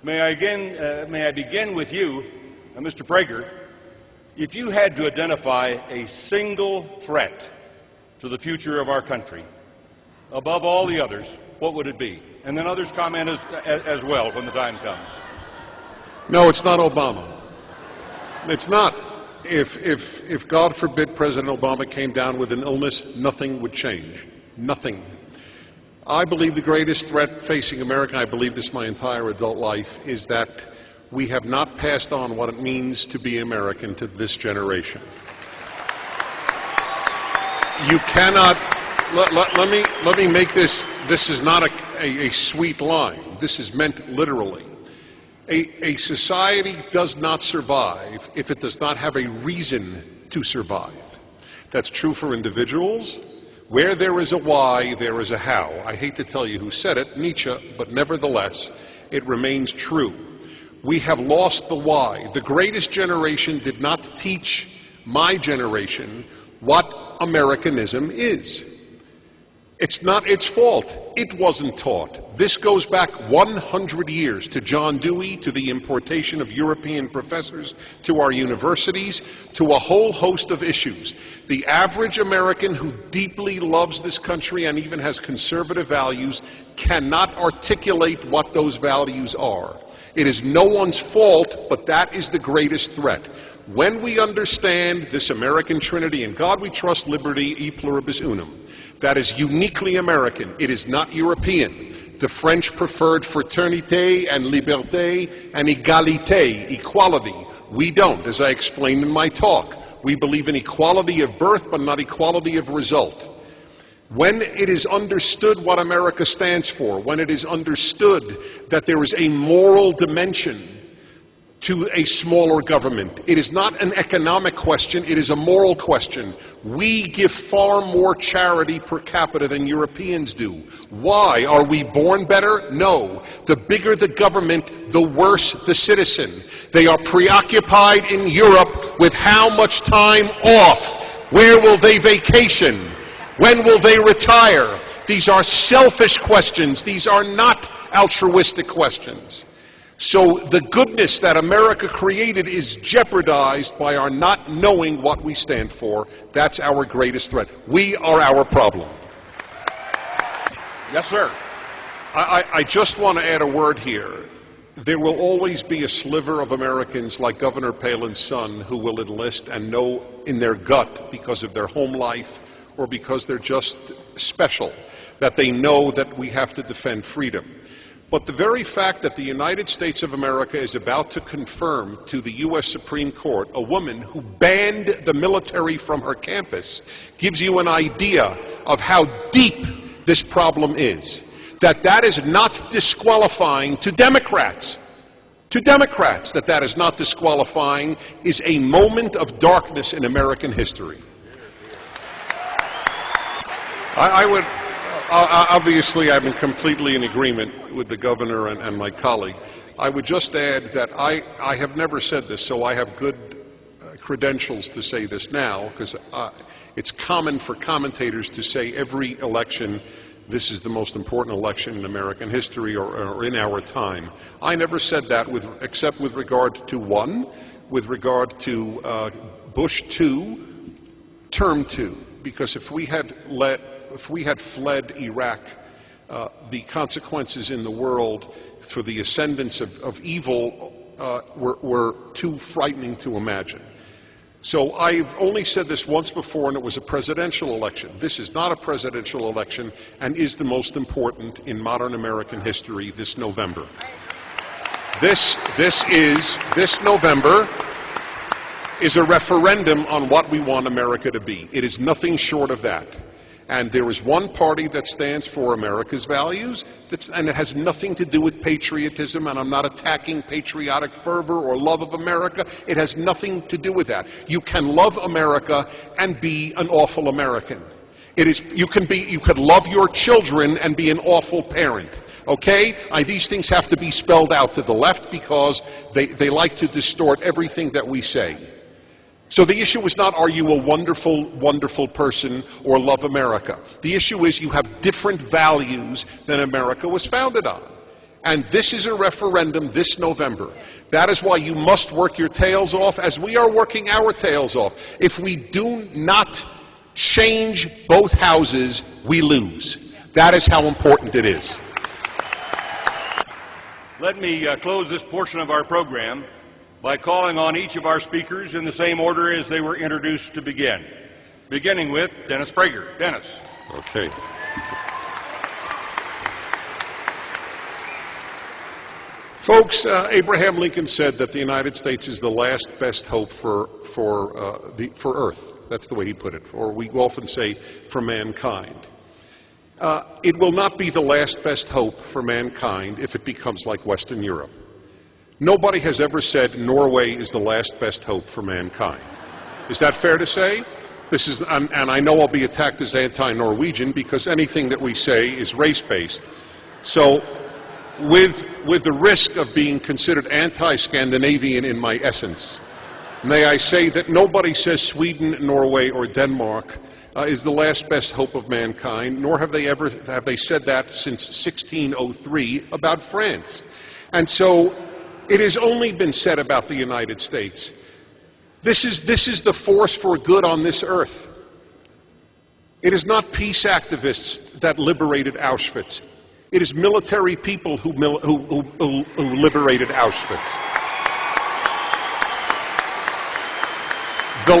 May I begin with you, Mr. Prager. If you had to identify a single threat to the future of our country, above all the others, what would it be? And then others comment as well when the time comes. No, it's not Obama. It's not. If God forbid President Obama came down with an illness, nothing would change. Nothing. I believe the greatest threat facing America, I believe this my entire adult life, is that we have not passed on what it means to be American to this generation. You cannot, let me make this is not a sweet line. This is meant literally. A society does not survive if it does not have a reason to survive. That's true for individuals. Where there is a why, there is a how. I hate to tell you who said it, Nietzsche, but nevertheless, it remains true. We have lost the why. The greatest generation did not teach my generation what Americanism is. It's not its fault. It wasn't taught. This goes back 100 years to John Dewey, to the importation of European professors to our universities, to a whole host of issues. The average American who deeply loves this country and even has conservative values cannot articulate what those values are. It is no one's fault, but that is the greatest threat. When we understand this American trinity, in God we trust, liberty, e pluribus unum, that is uniquely American. It is not European. The French preferred fraternité and liberté and égalité, equality. We don't, as I explained in my talk. We believe in equality of birth, but not equality of result. When it is understood what America stands for, when it is understood that there is a moral dimension to a smaller government, it is not an economic question, it is a moral question. We give far more charity per capita than Europeans do. Why? Are we born better? No. The bigger the government, the worse the citizen. They are preoccupied in Europe with how much time off. Where will they vacation? When will they retire? These are selfish questions. These are not altruistic questions. So the goodness that America created is jeopardized by our not knowing what we stand for. That's our greatest threat. We are our problem. Yes, sir. I just want to add a word here. There will always be a sliver of Americans like Governor Palin's son who will enlist and know in their gut, because of their home life or because they're just special, that they know that we have to defend freedom. But the very fact that the United States of America is about to confirm to the U.S. Supreme Court a woman who banned the military from her campus gives you an idea of how deep this problem is. That is not disqualifying to Democrats. To Democrats, that is not disqualifying is a moment of darkness in American history. I would... Obviously, I'm completely in agreement with the governor and my colleague. I would just add that I have never said this, so I have good credentials to say this now, because it's common for commentators to say every election, this is the most important election in American history or in our time. I never said that except with regard to one, with regard to Bush 2, term 2, because if we had fled Iraq, the consequences in the world for the ascendance of evil were too frightening to imagine. So I've only said this once before, and it was a presidential election. This is not a presidential election and is the most important in modern American history this November. This November is a referendum on what we want America to be. It is nothing short of that. And there is one party that stands for America's values, and it has nothing to do with patriotism, and I'm not attacking patriotic fervor or love of America. It has nothing to do with that. You can love America and be an awful American. You could love your children and be an awful parent. Okay? These things have to be spelled out to the left because they like to distort everything that we say. So the issue is not, are you a wonderful, wonderful person or love America? The issue is you have different values than America was founded on. And this is a referendum this November. That is why you must work your tails off, as we are working our tails off. If we do not change both houses, we lose. That is how important it is. Let me close this portion of our program by calling on each of our speakers in the same order as they were introduced to begin, beginning with Dennis Prager. Dennis. Okay. Folks, Abraham Lincoln said that the United States is the last best hope for Earth. That's the way he put it. Or we often say, for mankind. It will not be the last best hope for mankind if it becomes like Western Europe. Nobody has ever said Norway is the last best hope for mankind. Is that fair to say? And I know I'll be attacked as anti-Norwegian because anything that we say is race-based. So, with the risk of being considered anti-Scandinavian in my essence, may I say that nobody says Sweden, Norway, or Denmark is the last best hope of mankind, nor have they said that since 1603 about France. And so it has only been said about the United States. This is the force for good on this earth. It is not peace activists that liberated Auschwitz. It is military people who liberated Auschwitz. The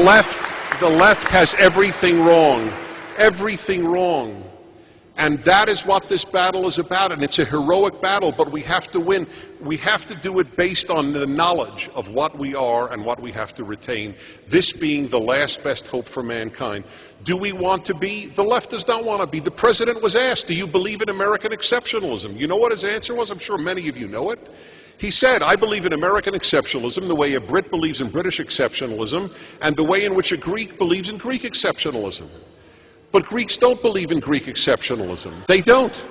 left has everything wrong. Everything wrong. And that is what this battle is about, and it's a heroic battle, but we have to win. We have to do it based on the knowledge of what we are and what we have to retain, this being the last best hope for mankind. Do we want to be? The left does not want to be. The president was asked, do you believe in American exceptionalism? You know what his answer was? I'm sure many of you know it. He said, I believe in American exceptionalism the way a Brit believes in British exceptionalism, and the way in which a Greek believes in Greek exceptionalism. But Greeks don't believe in Greek exceptionalism. They don't.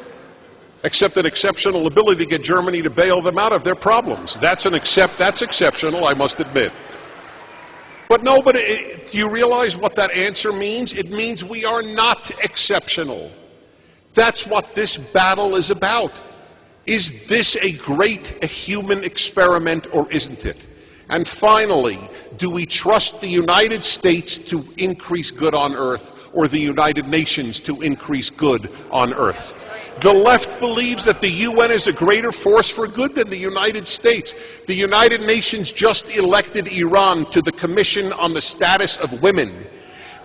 Except an exceptional ability to get Germany to bail them out of their problems. That's exceptional, I must admit. But no, do you realize what that answer means? It means we are not exceptional. That's what this battle is about. Is this a great human experiment or isn't it? And finally, do we trust the United States to increase good on earth or the United Nations to increase good on earth? The left believes that the UN is a greater force for good than the United States. The United Nations just elected Iran to the Commission on the Status of Women.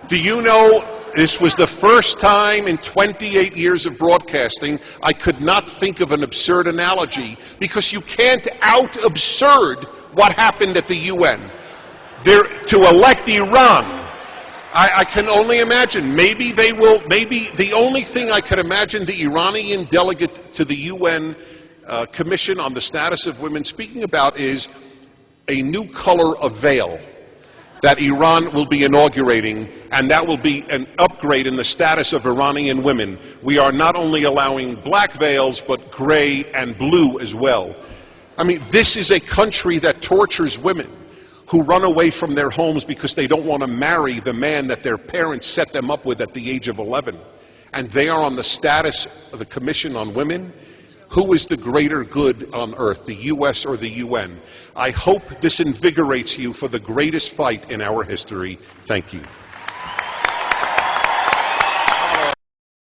Do you know, this was the first time in 28 years of broadcasting I could not think of an absurd analogy, because you can't out-absurd what happened at the UN. To elect Iran, I can only imagine, maybe the only thing I can imagine the Iranian delegate to the UN Commission on the Status of Women speaking about is a new color of veil that Iran will be inaugurating, and that will be an upgrade in the status of Iranian women. We are not only allowing black veils, but gray and blue as well. I mean, this is a country that tortures women who run away from their homes because they don't want to marry the man that their parents set them up with at the age of 11. And they are on the status of the Commission on Women. Who is the greater good on earth, the U.S. or the UN? I hope this invigorates you for the greatest fight in our history. Thank you.